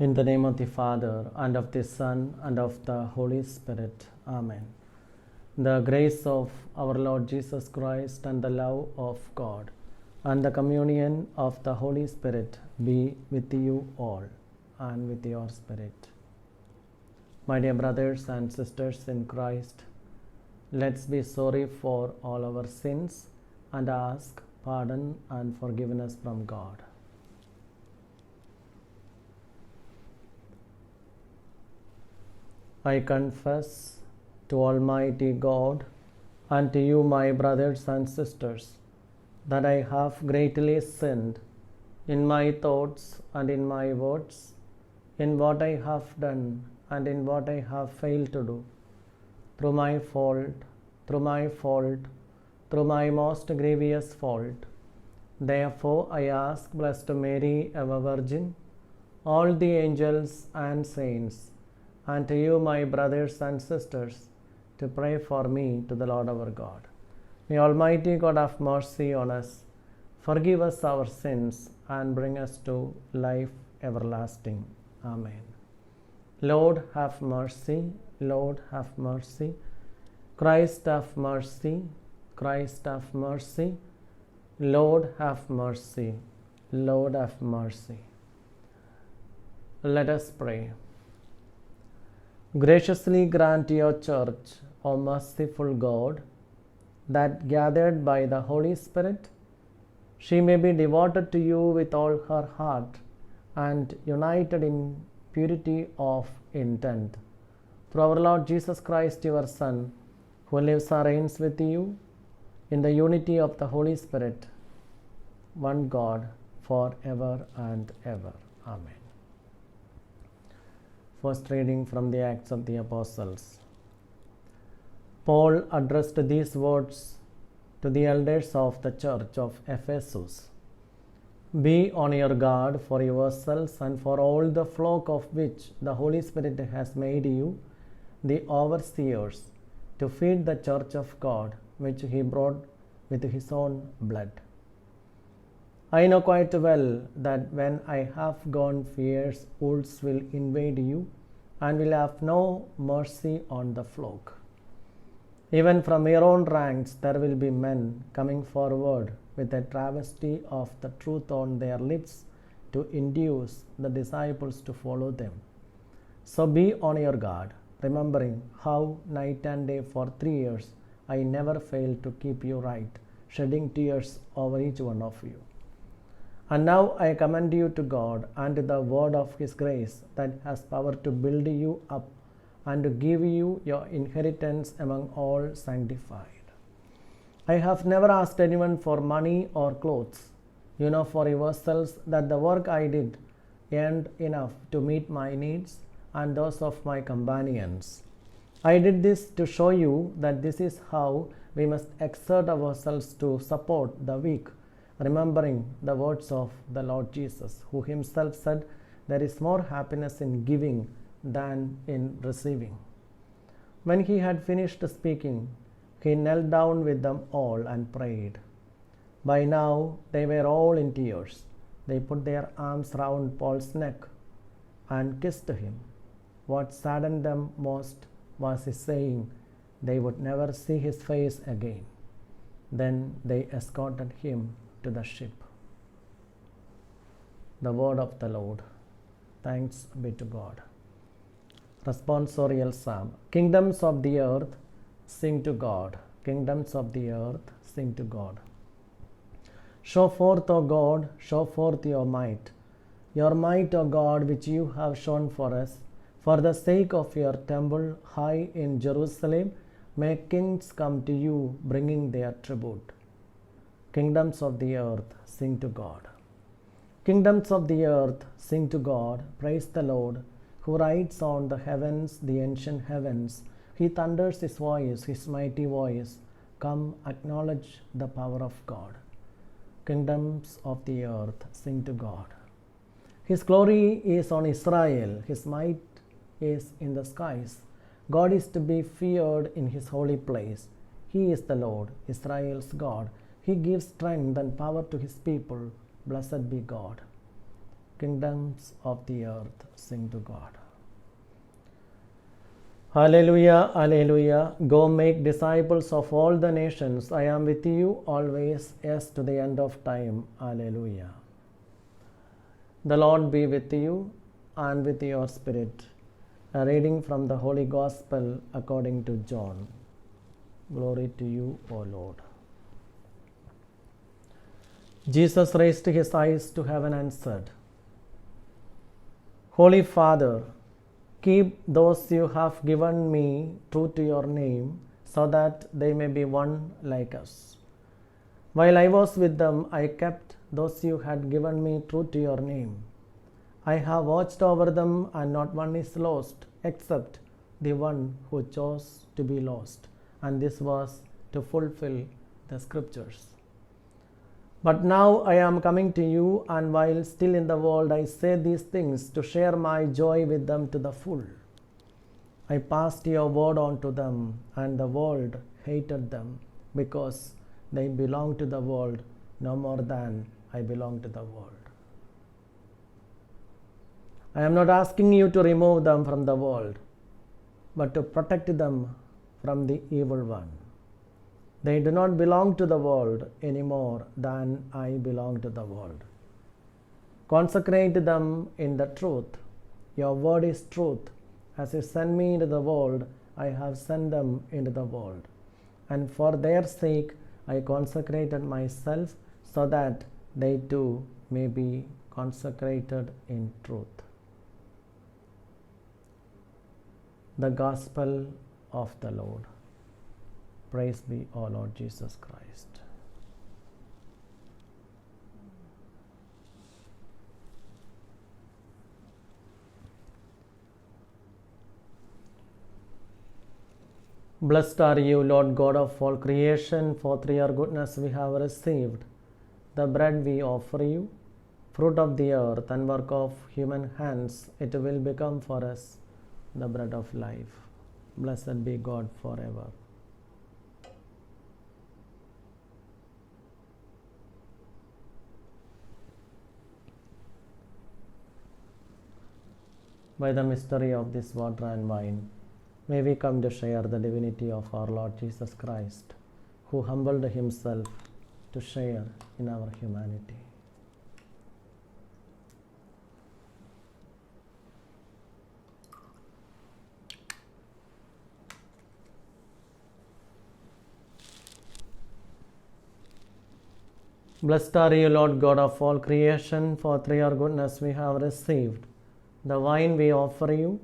In the name of the Father, and of the Son, and of the Holy Spirit. Amen. The grace of our Lord Jesus Christ, and the love of God, and the communion of the Holy Spirit be with you all, and with your spirit. My dear brothers and sisters in Christ, let's be sorry for all our sins and ask pardon and forgiveness from God. I confess to Almighty God and to you, my brothers and sisters, that I have greatly sinned in my thoughts and in my words, in what I have done and in what I have failed to do, through my most grievous fault. Therefore, I ask Blessed Mary, ever Virgin, all the angels and saints, and to you, my brothers and sisters, to pray for me to the Lord our God. May Almighty God have mercy on us, forgive us our sins, and bring us to life everlasting. Amen. Lord, have mercy. Lord, have mercy. Christ, have mercy. Christ, have mercy. Lord, have mercy. Lord, have mercy. Let us pray. Graciously grant your church, O merciful God, that gathered by the Holy Spirit, she may be devoted to you with all her heart and united in purity of intent. Through our Lord Jesus Christ, your Son, who lives and reigns with you in the unity of the Holy Spirit, one God, forever and ever. Amen. First reading from the Acts of the Apostles. Paul addressed these words to the elders of the church of Ephesus. Be on your guard for yourselves and for all the flock of which the Holy Spirit has made you the overseers, to feed the church of God, which he brought with his own blood. I know quite well that when I have gone, fierce wolves will invade you and will have no mercy on the flock. Even from your own ranks there will be men coming forward with a travesty of the truth on their lips to induce the disciples to follow them. So be on your guard, remembering how night and day for 3 years I never failed to keep you right, shedding tears over each one of you. And now I commend you to God and to the word of his grace that has power to build you up and to give you your inheritance among all sanctified. I have never asked anyone for money or clothes. You know for yourselves that the work I did earned enough to meet my needs and those of my companions. I did this to show you that this is how we must exert ourselves to support the weak, remembering the words of the Lord Jesus, who himself said, there is more happiness in giving than in receiving. When he had finished speaking, he knelt down with them all and prayed. By now they were all in tears. They put their arms round Paul's neck and kissed him. What saddened them most was his saying they would never see his face again. Then they escorted him to the ship. The word of the Lord. Thanks be to God. Responsorial Psalm. Kingdoms of the earth, sing to God. Kingdoms of the earth, sing to God. Show forth, O God, show forth your might, O God, which you have shown for us. For the sake of your temple high in Jerusalem, may kings come to you, bringing their tribute. Kingdoms of the earth, sing to God. Kingdoms of the earth, sing to God. Praise the Lord, who rides on the heavens, the ancient heavens. He thunders his voice, his mighty voice. Come, acknowledge the power of God. Kingdoms of the earth, sing to God. His glory is on Israel, his might is in the skies. God is to be feared in his holy place. He is the Lord, Israel's God. He gives strength and power to his people. Blessed be God. kingdoms of the earth sing to God. Hallelujah, hallelujah. Go make disciples of all the nations. I am with you always, yes, to the end of time. Hallelujah. The Lord be with you and with your spirit. A reading from the Holy Gospel according to John. Glory to you, O Lord. Jesus raised his eyes to heaven and said, Holy Father, keep those you have given me true to your name, so that they may be one like us. While I was with them, I kept those you had given me true to your name. I have watched over them, and not one is lost, except the one who chose to be lost. And this was to fulfill the scriptures. But now I am coming to you, and while still in the world, I say these things to share my joy with them to the full. I passed your word on to them, and the world hated them, because they belong to the world no more than I belong to the world. I am not asking you to remove them from the world, but to protect them from the evil one. They do not belong to the world any more than I belong to the world. Consecrate them in the truth. Your word is truth. As you sent me into the world, I have sent them into the world. And for their sake, I consecrated myself, so that they too may be consecrated in truth. The Gospel of the Lord. Praise be, O Lord Jesus Christ. Blessed are you, Lord God of all creation, for through your goodness we have received the bread we offer you, fruit of the earth and work of human hands. It will become for us the bread of life. Blessed be God forever. By the mystery of this water and wine, may we come to share the divinity of our Lord Jesus Christ, who humbled himself to share in our humanity. Blessed are you, Lord God of all creation, for through your goodness we have received the wine we offer you,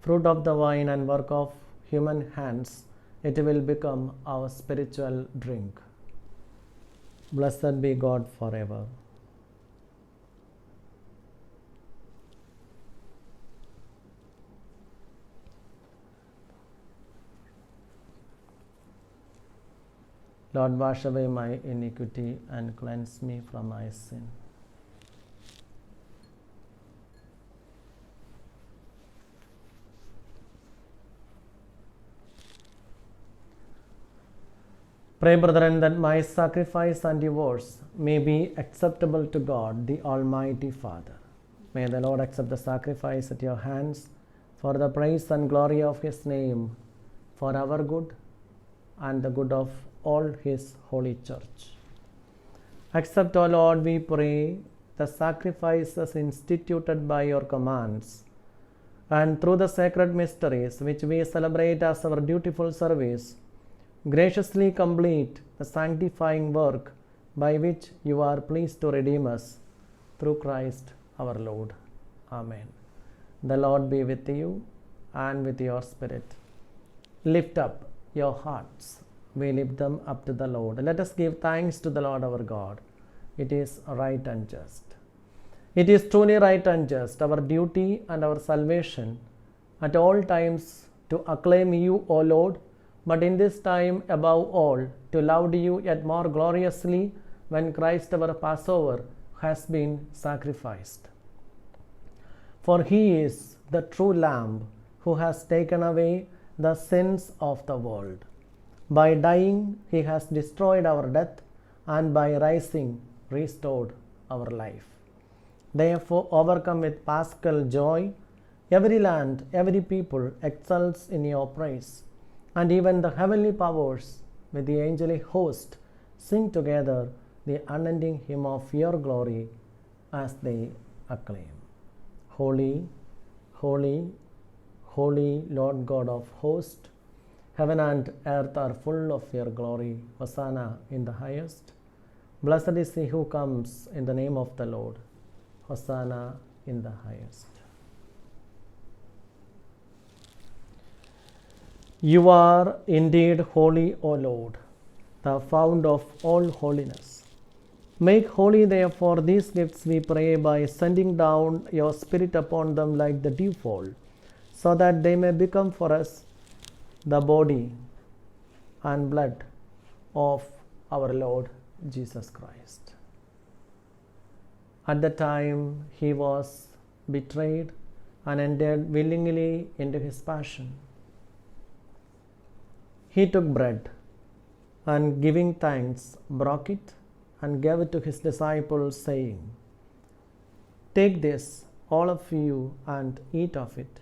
fruit of the vine and work of human hands. It will become our spiritual drink. Blessed be God forever. Lord, wash away my iniquity and cleanse me from my sin. Pray, brethren, that my sacrifice and yours may be acceptable to God, the Almighty Father. May the Lord accept the sacrifice at your hands for the praise and glory of his name, for our good and the good of all his holy church. Accept, O Lord, we pray, the sacrifices instituted by your commands, and through the sacred mysteries which we celebrate as our dutiful service, graciously complete the sanctifying work by which you are pleased to redeem us, through Christ our Lord. Amen. The Lord be with you and with your spirit. Lift up your hearts. We lift them up to the Lord. Let us give thanks to the Lord our God. It is right and just. It is truly right and just, our duty and our salvation, at all times to acclaim you, O Lord, but in this time above all to laud you yet more gloriously when Christ our Passover has been sacrificed. For he is the true Lamb who has taken away the sins of the world. By dying, he has destroyed our death, and by rising, restored our life. therefore overcome with paschal joy. Every land, every people exults in your praise, and even the heavenly powers with the angelic host sing together the unending hymn of your glory as they acclaim. Holy, holy, holy Lord God of hosts, heaven and earth are full of your glory. Hosanna in the highest. Blessed is he who comes in the name of the Lord. Hosanna in the highest. You are indeed holy, O Lord, the fount of all holiness. Make holy, therefore, these gifts, we pray, by sending down your Spirit upon them like the dewfall, so that they may become for us the body and blood of our Lord Jesus Christ. At the time he was betrayed and entered willingly into his passion, he took bread and, giving thanks, broke it and gave it to his disciples, saying, "Take this, all of you, and eat of it,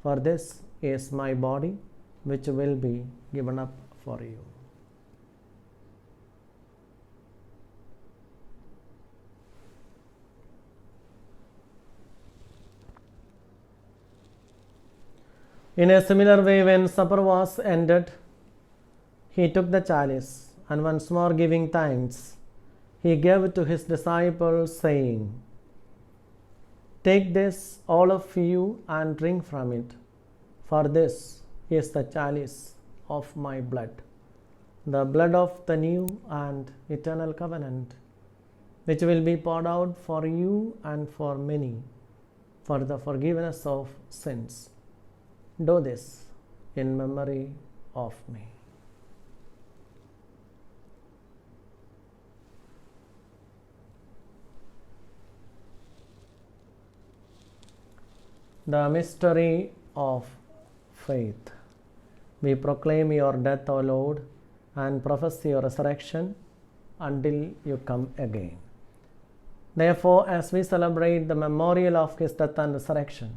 for this is my body, which will be given up for you." In a similar way, when supper was ended, he took the chalice, and once more giving thanks, he gave it to his disciples, saying, "Take this, all of you, and drink from it, for this is the chalice of my blood, the blood of the new and eternal covenant, which will be poured out for you and for many for the forgiveness of sins. Do this in memory of me." The mystery of faith. We proclaim your death, O Lord, and profess your resurrection until you come again. Therefore, as we celebrate the memorial of his death and resurrection,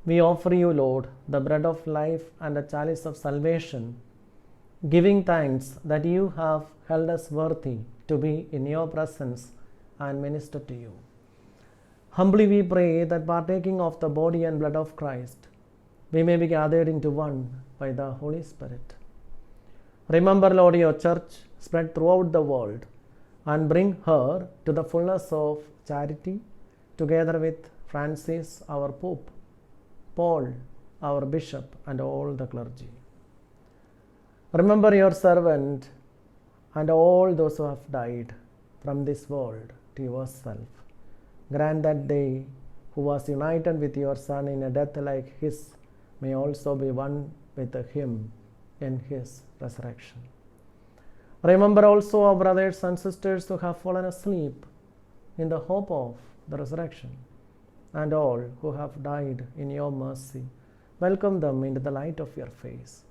we offer you, Lord, the bread of life and the chalice of salvation, giving thanks that you have held us worthy to be in your presence and minister to you. Humbly we pray that, partaking of the body and blood of Christ, we may be gathered into one by the Holy Spirit. Remember, Lord, your church spread throughout the world, and bring her to the fullness of charity, together with Francis, our Pope, Paul, our Bishop, and all the clergy. Remember your servant and all those who have died from this world to yourself. Grant that they who was united with your Son in a death like his may also be one with him in his resurrection. Remember also our brothers and sisters who have fallen asleep in the hope of the resurrection, and all who have died in your mercy. Welcome them into the light of your face.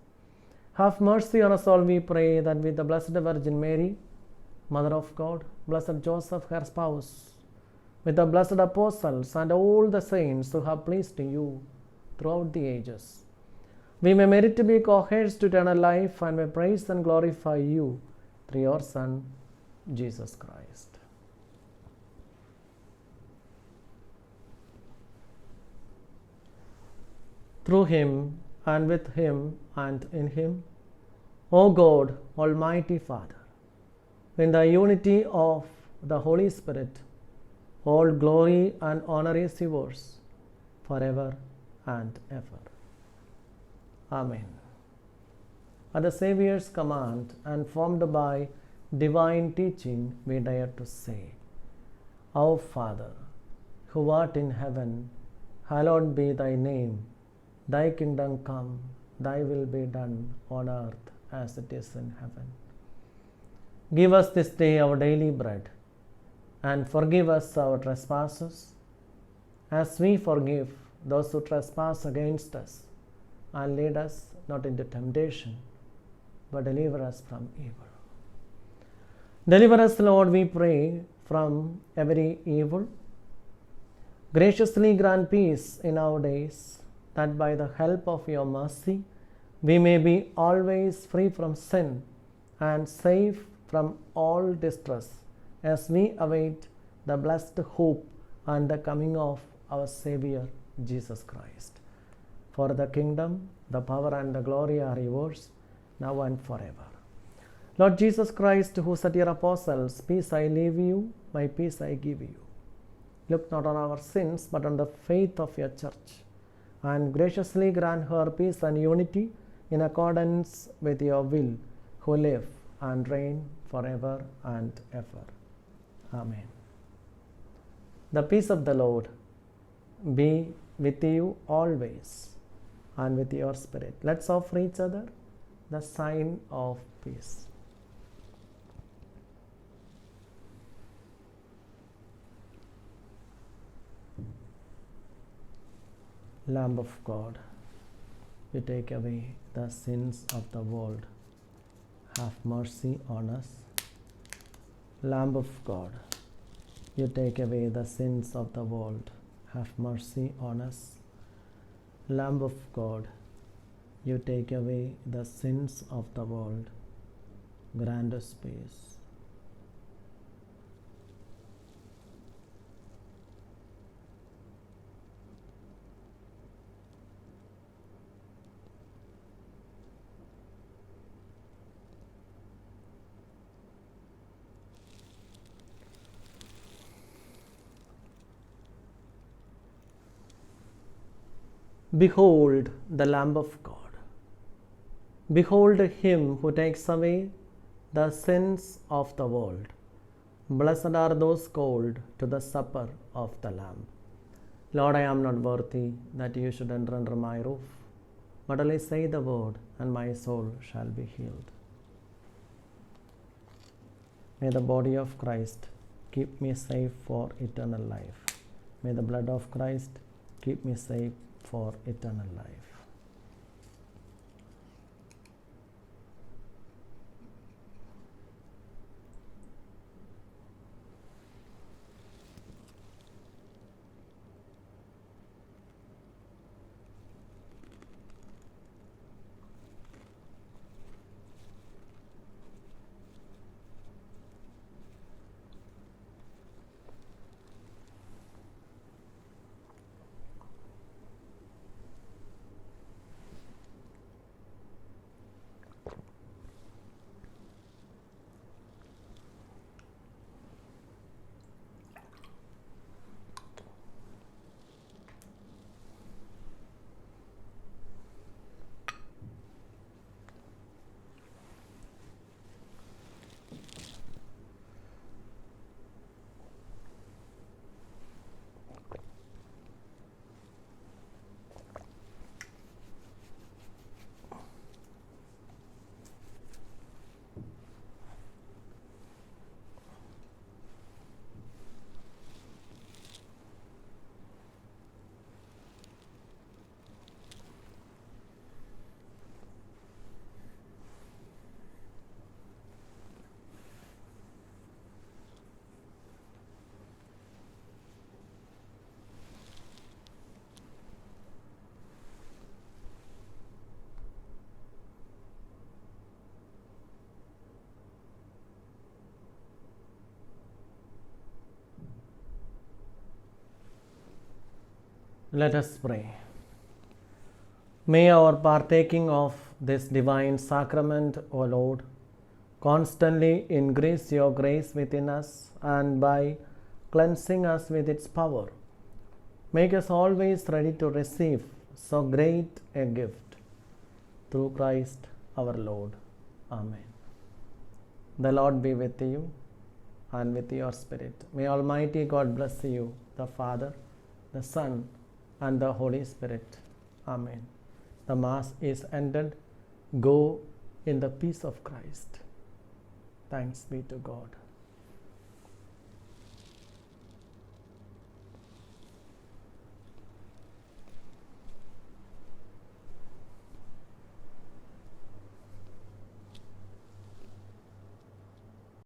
Have mercy on us all, we pray, that with the Blessed Virgin Mary, Mother of God, Blessed Joseph, her spouse, with the blessed apostles and all the saints who have pleased you throughout the ages, we may merit to be co-heirs to eternal life, and may praise and glorify you through your Son, Jesus Christ. Through him, and with him, and in him, O God, Almighty Father, in the unity of the Holy Spirit, all glory and honor is yours forever and ever. Amen. At the Saviour's command, and formed by divine teaching, we dare to say, Our Father, who art in heaven, hallowed be thy name. Thy kingdom come, thy will be done on earth as it is in heaven. Give us this day our daily bread, and forgive us our trespasses, as we forgive those who trespass against us. And lead us not into temptation, but deliver us from evil. Deliver us, Lord, we pray, from every evil. Graciously grant peace in our days, that by the help of your mercy we may be always free from sin and safe from all distress, as we await the blessed hope and the coming of our Savior Jesus Christ. For the kingdom, the power and the glory are yours, now and forever. Lord Jesus Christ, who said to your apostles, peace I leave you, my peace I give you. Look not on our sins, but on the faith of your church, and graciously grant her peace and unity in accordance with your will, who live and reign forever and ever. Amen. The peace of the Lord be with you always, and with your spirit. Let's offer each other the sign of peace. Lamb of God, you take away the sins of the world. Have mercy on us. Lamb of God, you take away the sins of the world. Have mercy on us. Lamb of God, you take away the sins of the world. Grant us peace. Behold the Lamb of God. Behold him who takes away the sins of the world. Blessed are those called to the supper of the Lamb. Lord, I am not worthy that you should enter under my roof, but only say the word, and my soul shall be healed. May the body of Christ keep me safe for eternal life. May the blood of Christ keep me safe for eternal life. Let us pray. May our partaking of this divine sacrament, O Lord, constantly increase your grace within us, and by cleansing us with its power, make us always ready to receive so great a gift. Through Christ our Lord. Amen. The Lord be with you and with your spirit. May Almighty God bless you, the Father, the Son, and the Holy Spirit. Amen. The Mass is ended. Go in the peace of Christ. Thanks be to God.